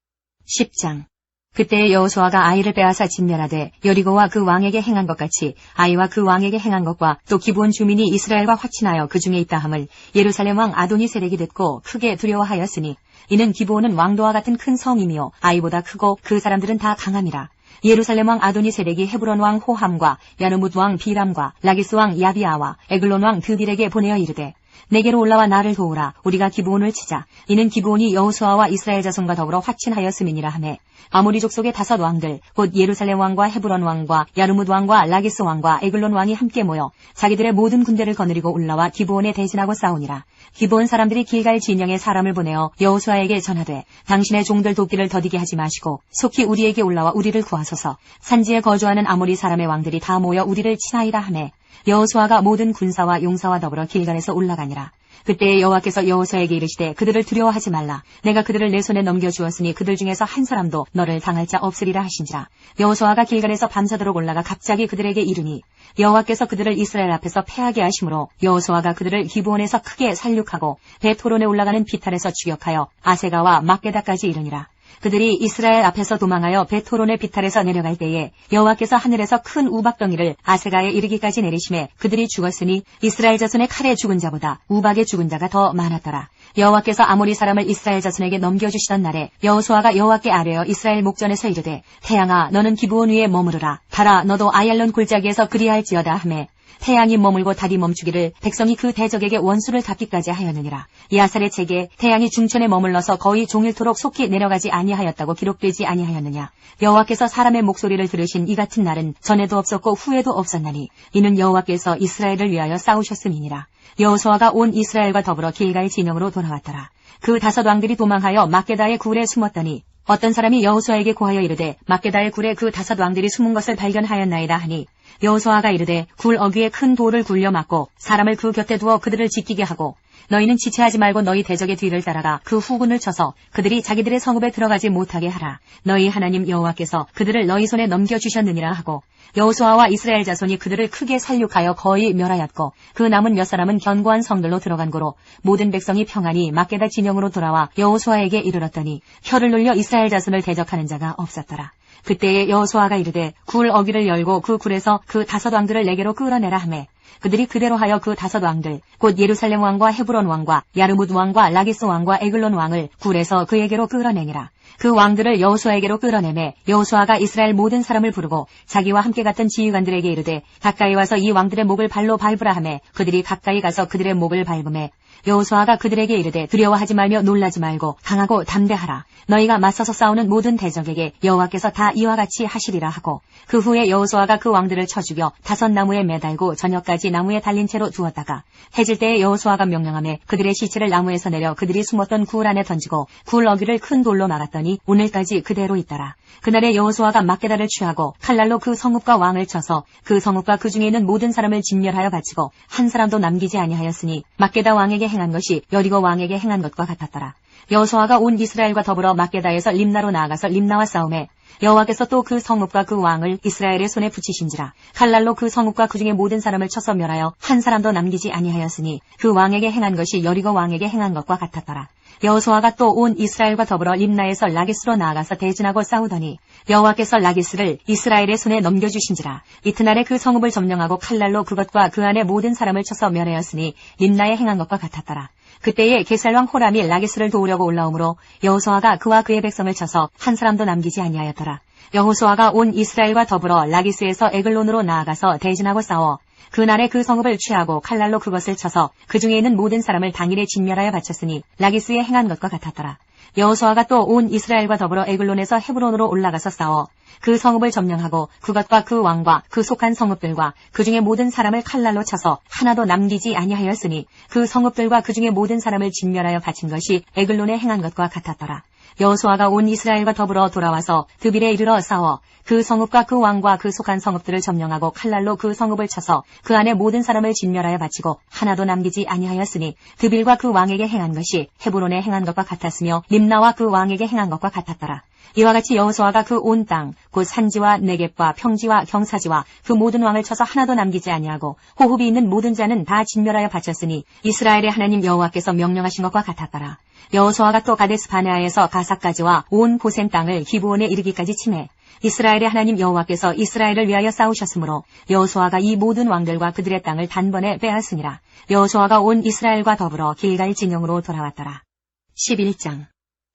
10장. 그때 여호수아가 아이를 빼앗아 진멸하되 여리고와 그 왕에게 행한 것 같이 아이와 그 왕에게 행한 것과 또 기브온 주민이 이스라엘과 화친하여 그 중에 있다함을 예루살렘 왕 아도니세덱이 듣고 크게 두려워하였으니 이는 기브온은 왕도와 같은 큰 성이며 아이보다 크고 그 사람들은 다 강함이라. 예루살렘 왕 아도니세덱이 헤브론 왕 호함과 야르뭇 왕 비람과 라기스 왕 야비아와 에글론 왕 드빌에게 보내어 이르되 내게로 올라와 나를 도우라. 우리가 기브온을 치자. 이는 기브온이 여호수아와 이스라엘 자손과 더불어 화친하였음이니라 하매 아모리 족속의 5 왕들 곧 예루살렘 왕과 헤브론 왕과 야르뭇 왕과 라기스 왕과 에글론 왕이 함께 모여 자기들의 모든 군대를 거느리고 올라와 기브온에 대진하고 싸우니라. 기브온 사람들이 길갈 진영에 사람을 보내어 여호수아에게 전하되 당신의 종들 돕기를 더디게 하지 마시고 속히 우리에게 올라와 우리를 구하소서. 산지에 거주하는 아모리 사람의 왕들이 다 모여 우리를 치나이다 하매 여호수아가 모든 군사와 용사와 더불어 길갈에서 올라가니라. 그때 여호와께서 여호수아에게 이르시되 그들을 두려워하지 말라. 내가 그들을 내 손에 넘겨주었으니 그들 중에서 한 사람도 너를 당할 자 없으리라 하신지라. 여호수아가 길갈에서 밤새도록 올라가 갑자기 그들에게 이르니 여호와께서 그들을 이스라엘 앞에서 패하게 하심으로 여호수아가 그들을 기브온에서 크게 살육하고 베토론에 올라가는 비탈에서 추격하여 아세가와 막게다까지 이르니라. 그들이 이스라엘 앞에서 도망하여 베토론의 비탈에서 내려갈 때에 여호와께서 하늘에서 큰 우박덩이를 아세가에 이르기까지 내리심에 그들이 죽었으니 이스라엘 자손의 칼에 죽은 자보다 우박에 죽은 자가 더 많았더라. 여호와께서 아모리 사람을 이스라엘 자손에게 넘겨주시던 날에 여호수아가 여호와께 아뢰어 이스라엘 목전에서 이르되 태양아 너는 기브온 위에 머무르라. 달아 너도 아얄론 골짜기에서 그리할지어다 하매 태양이 머물고 달이 멈추기를 백성이 그 대적에게 원수를 갚기까지 하였느니라. 야살의 책에 태양이 중천에 머물러서 거의 종일토록 속히 내려가지 아니하였다고 기록되지 아니하였느냐. 여호와께서 사람의 목소리를 들으신 이 같은 날은 전에도 없었고 후에도 없었나니 이는 여호와께서 이스라엘을 위하여 싸우셨음이니라. 여호수아가 온 이스라엘과 더불어 길갈 진영으로 돌아왔더라. 그 5 왕들이 도망하여 막게다의 굴에 숨었더니 어떤 사람이 여호수아에게 고하여 이르되 막게다의 굴에 그 5 왕들이 숨은 것을 발견하였나이다 하니 여호수아가 이르되 굴 어귀에 큰 돌을 굴려 막고 사람을 그 곁에 두어 그들을 지키게 하고 너희는 지체하지 말고 너희 대적의 뒤를 따라가 그 후군을 쳐서 그들이 자기들의 성읍에 들어가지 못하게 하라. 너희 하나님 여호와께서 그들을 너희 손에 넘겨주셨느니라 하고 여호수아와 이스라엘 자손이 그들을 크게 살육하여 거의 멸하였고 그 남은 몇 사람은 견고한 성들로 들어간 고로 모든 백성이 평안히 막게다 진영으로 돌아와 여호수아에게 이르렀더니 혀를 눌려 이스라엘 자손을 대적하는 자가 없었더라. 그때에 여호수아가 이르되 굴 어귀를 열고 그 굴에서 그 5 왕들을 내게로 끌어내라 하매 그들이 그대로 하여 그 5 왕들 곧 예루살렘 왕과 헤브론 왕과 야르뭇 왕과 라기스 왕과 에글론 왕을 굴에서 그에게로 끌어내니라. 그 왕들을 여호수아에게로 끌어내매 여호수아가 이스라엘 모든 사람을 부르고 자기와 함께 갔던 지휘관들에게 이르되 가까이 와서 이 왕들의 목을 발로 밟으라 하매 그들이 가까이 가서 그들의 목을 밟음에 여호수아가 그들에게 이르되 두려워하지 말며 놀라지 말고 강하고 담대하라. 너희가 맞서서 싸우는 모든 대적에게 여호와께서 다 이와 같이 하시리라 하고 그 후에 여호수아가 그 왕들을 쳐 죽여 5 나무에 매달고 저녁까지 나무에 달린 채로 두었다가 해질 때에 여호수아가 명령하며 그들의 시체를 나무에서 내려 그들이 숨었던 굴 안에 던지고 굴 어귀를 큰 돌로 막았더니 오늘까지 그대로 있더라. 그날에 여호수아가 막게다를 취하고 칼날로 그 성읍과 왕을 쳐서 그 성읍과 그 중에 있는 모든 사람을 진멸하여 바치고 한 사람도 남기지 아니하였으니 막게다 왕에게 행한 것이 여리고 왕에게 행한 것과 같았더라. 여호수아가 온 이스라엘과 더불어 막게다에서 림나로 나아가서 림나와 싸우매 여호와께서 또 그 성읍과 그 왕을 이스라엘의 손에 붙이신지라. 칼날로 그 성읍과 그 중에 모든 사람을 쳐서 멸하여 한 사람도 남기지 아니하였으니 그 왕에게 행한 것이 여리고 왕에게 행한 것과 같았더라. 여호수아가 또 온 이스라엘과 더불어 림나에서 라기스로 나아가서 대진하고 싸우더니 여호와께서 라기스를 이스라엘의 손에 넘겨주신지라. 이튿날에 그 성읍을 점령하고 칼날로 그것과 그 안에 모든 사람을 쳐서 멸하였으니 림나에 행한 것과 같았더라. 그때에 게살왕 호람이 라기스를 도우려고 올라오므로 여호수아가 그와 그의 백성을 쳐서 한 사람도 남기지 아니하였더라. 여호수아가 온 이스라엘과 더불어 라기스에서 에글론으로 나아가서 대진하고 싸워 그날에 그 성읍을 취하고 칼날로 그것을 쳐서 그 중에 있는 모든 사람을 당일에 진멸하여 바쳤으니 라기스에 행한 것과 같았더라. 여호수아가 또 온 이스라엘과 더불어 에글론에서 헤브론으로 올라가서 싸워 그 성읍을 점령하고 그것과 그 왕과 그 속한 성읍들과 그 중에 모든 사람을 칼날로 쳐서 하나도 남기지 아니하였으니 그 성읍들과 그 중에 모든 사람을 진멸하여 바친 것이 에글론에 행한 것과 같았더라. 여호수아가 온 이스라엘과 더불어 돌아와서 드빌에 이르러 싸워 그 성읍과 그 왕과 그 속한 성읍들을 점령하고 칼날로 그 성읍을 쳐서 그 안에 모든 사람을 진멸하여 바치고 하나도 남기지 아니하였으니 드빌과 그 왕에게 행한 것이 헤브론에 행한 것과 같았으며 림나와 그 왕에게 행한 것과 같았더라. 이와 같이 여호수아가 그 온 땅 곧 산지와 네겝과 평지와 경사지와 그 모든 왕을 쳐서 하나도 남기지 아니하고 호흡이 있는 모든 자는 다 진멸하여 바쳤으니 이스라엘의 하나님 여호와께서 명령하신 것과 같았더라. 여호수아가 또 가데스 바네아에서 가사까지와 온 고센 땅을 기브온에 이르기까지 치매 이스라엘의 하나님 여호와께서 이스라엘을 위하여 싸우셨으므로 여호수아가 이 모든 왕들과 그들의 땅을 단번에 빼앗으니라. 여호수아가 온 이스라엘과 더불어 길갈 진영으로 돌아왔더라. 11장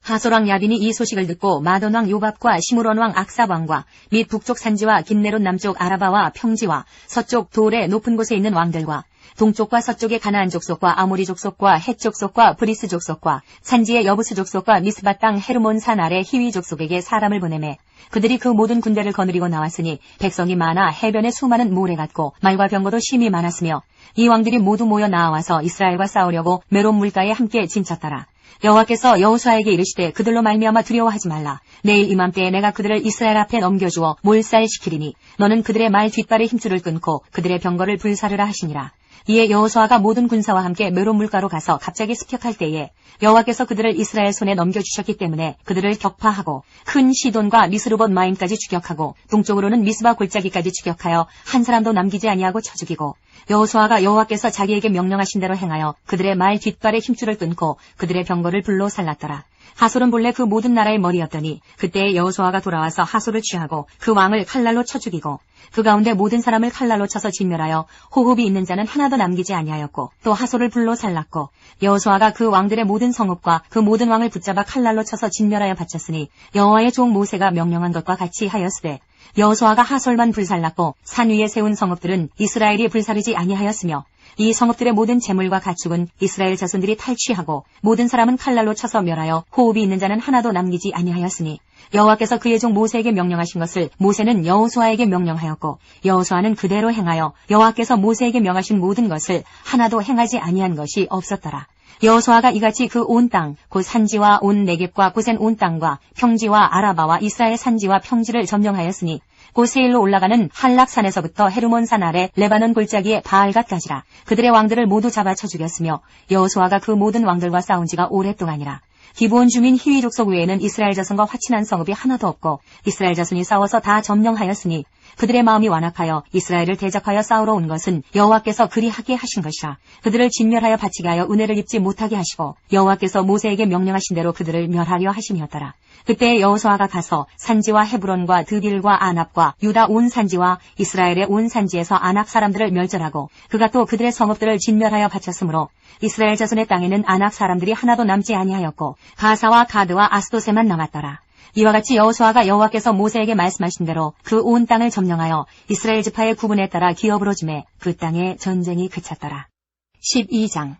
하솔왕 야빈이 이 소식을 듣고 마돈왕 요밥과 시므론왕 악삽왕과 및 북쪽 산지와 긴네롯 남쪽 아라바와 평지와 서쪽 돌의 높은 곳에 있는 왕들과 동쪽과 서쪽의 가나안 족속과 아모리 족속과 헷 족속과 브리스 족속과 산지의 여부스 족속과 미스바 땅 헤르몬 산 아래 히위 족속에게 사람을 보내매 그들이 그 모든 군대를 거느리고 나왔으니 백성이 많아 해변에 수많은 모래 같고 말과 병거도 심히 많았으며 이 왕들이 모두 모여 나와서 이스라엘과 싸우려고 메론 물가에 함께 진쳤더라. 여호와께서 여호수아에게 이르시되 그들로 말미암아 두려워하지 말라. 내일 이맘때에 내가 그들을 이스라엘 앞에 넘겨주어 몰살시키리니 너는 그들의 말 뒷발의 힘줄을 끊고 그들의 병거를 불사르라 하시니라. 이에 여호수아가 모든 군사와 함께 메론 물가로 가서 갑자기 습격할 때에 여호와께서 그들을 이스라엘 손에 넘겨주셨기 때문에 그들을 격파하고 큰 시돈과 미스르봇 마임까지 추격하고 동쪽으로는 미스바 골짜기까지 추격하여 한 사람도 남기지 아니하고 쳐 죽이고 여호수아가 여호와께서 자기에게 명령하신 대로 행하여 그들의 말 뒷발의 힘줄을 끊고 그들의 병거를 불로 살랐더라. 하솔은 본래 그 모든 나라의 머리였더니 그때에 여호수아가 돌아와서 하솔을 취하고 그 왕을 칼날로 쳐 죽이고 그 가운데 모든 사람을 칼날로 쳐서 진멸하여 호흡이 있는 자는 하나도 남기지 아니하였고 또 하솔을 불로 살랐고 여호수아가 그 왕들의 모든 성읍과 그 모든 왕을 붙잡아 칼날로 쳐서 진멸하여 바쳤으니 여호와의 종 모세가 명령한 것과 같이 하였으되 여호수아가 하솔만 불살랐고 산 위에 세운 성읍들은 이스라엘이 불사르지 아니하였으며 이 성읍들의 모든 재물과 가축은 이스라엘 자손들이 탈취하고 모든 사람은 칼날로 쳐서 멸하여 호흡이 있는 자는 하나도 남기지 아니하였으니 여호와께서 그의 종 모세에게 명령하신 것을 모세는 여호수아에게 명령하였고 여호수아는 그대로 행하여 여호와께서 모세에게 명하신 모든 것을 하나도 행하지 아니한 것이 없었더라. 여호수아가 이같이 그 온 땅 곧 산지와 온 네겝과 고센 온 땅과 평지와 아라바와 이스라엘 산지와 평지를 점령하였으니 곧 세일로 올라가는 한락산에서부터 헤르몬산 아래 레바논 골짜기의 바알갓까지라. 그들의 왕들을 모두 잡아 쳐 죽였으며 여호수아가 그 모든 왕들과 싸운 지가 오랫동안이라. 기브온 주민 히위 족속 외에는 이스라엘 자손과 화친한 성읍이 하나도 없고 이스라엘 자손이 싸워서 다 점령하였으니 그들의 마음이 완악하여 이스라엘을 대적하여 싸우러 온 것은 여호와께서 그리하게 하신 것이라. 그들을 진멸하여 바치게 하여 은혜를 입지 못하게 하시고 여호와께서 모세에게 명령하신 대로 그들을 멸하려 하심이었더라. 그때 여호수아가 가서 산지와 헤브론과 드빌과 아납과 유다 온 산지와 이스라엘의 온 산지에서 아낙 사람들을 멸절하고 그가 또 그들의 성읍들을 진멸하여 바쳤으므로 이스라엘 자손의 땅에는 아낙 사람들이 하나도 남지 아니하였고 가사와 가드와 아스도세만 남았더라. 이와 같이 여호수아가 여호와께서 모세에게 말씀하신 대로 그 온 땅을 점령하여 이스라엘 지파의 구분에 따라 기업으로 주매 그 땅에 전쟁이 그쳤더라. 12장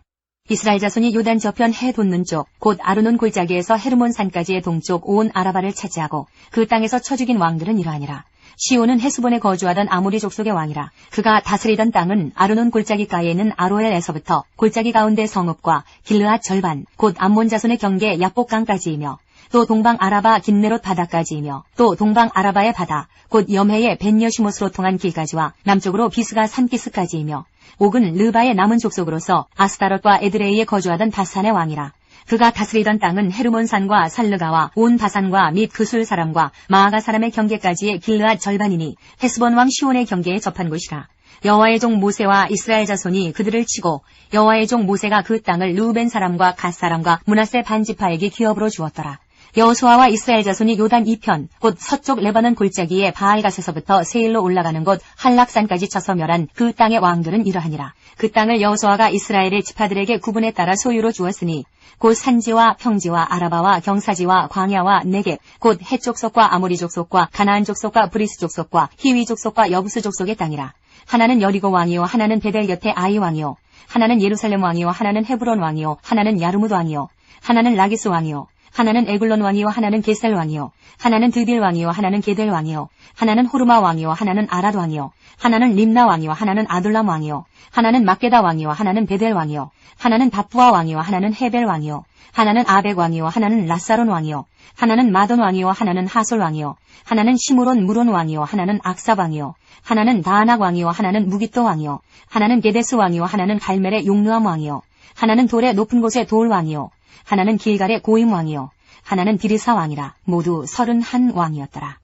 이스라엘 자손이 요단 저편 해 돋는 쪽 곧 아르논 골짜기에서 헤르몬 산까지의 동쪽 온 아라바를 차지하고 그 땅에서 쳐 죽인 왕들은 이러하니라. 시온은 헤스본에 거주하던 아모리 족속의 왕이라. 그가 다스리던 땅은 아르논 골짜기가에 있는 아로엘에서부터 골짜기 가운데 성읍과 길르앗 절반 곧 암몬 자손의 경계 야복강까지이며 또 동방 아라바 긴네롯 바다까지이며 또 동방 아라바의 바다 곧 염해의 벤여시못으로 통한 길까지와 남쪽으로 비스가 산기스까지이며 옥은 르바의 남은 족속으로서 아스타롯과 에드레이에 거주하던 바산의 왕이라. 그가 다스리던 땅은 헤르몬산과 살르가와 온 바산과 및 그술 사람과 마아가 사람의 경계까지의 길르앗 절반이니 헤스본 왕 시온의 경계에 접한 곳이라. 여호와의 종 모세와 이스라엘 자손이 그들을 치고 여호와의 종 모세가 그 땅을 르우벤 사람과 갓 사람과 므낫세 반지파에게 기업으로 주었더라. 여호수아와 이스라엘 자손이 요단 이편 곧 서쪽 레바논 골짜기의 바알갓에서부터 세일로 올라가는 곳 할락산까지 쳐서 멸한 그 땅의 왕들은 이러하니라. 그 땅을 여호수아가 이스라엘의 지파들에게 구분에 따라 소유로 주었으니 곧 산지와 평지와 아라바와 경사지와 광야와 네겝 곧 헷 족속과 아모리 족속과 가나안 족속과 브리스 족속과 히위 족속과 여부스 족속의 땅이라. 하나는 여리고 왕이요 하나는 베델 곁에 아이 왕이요 하나는 예루살렘 왕이요 하나는 헤브론 왕이요 하나는 야르무드 왕이요 하나는 라기스 왕이요 하나는 에글론 왕이요 하나는 게살 왕이요 하나는 드빌 왕이요 하나는 게델 왕이요 하나는 호르마 왕이요 하나는 아랏 왕이요 하나는 림나 왕이요 하나는 아둘람 왕이요 하나는 막게다 왕이요 하나는 베델 왕이요 하나는 바푸아 왕이요 하나는 헤벨 왕이요 하나는 아벡 왕이요 하나는 라사론 왕이요 하나는 마돈 왕이요 하나는 하솔 왕이요 하나는 시므론 무론 왕이요 하나는 악삽 왕이요 하나는 다아낙 왕이요 하나는 무깃도 왕이요 하나는 게데스 왕이요 하나는 갈멜의 용르암 왕이요 하나는 돌의 높은 곳의 돌 왕이요 하나는 길갈의 고임 왕이요 하나는 비르사 왕이라. 모두 31 왕이었더라.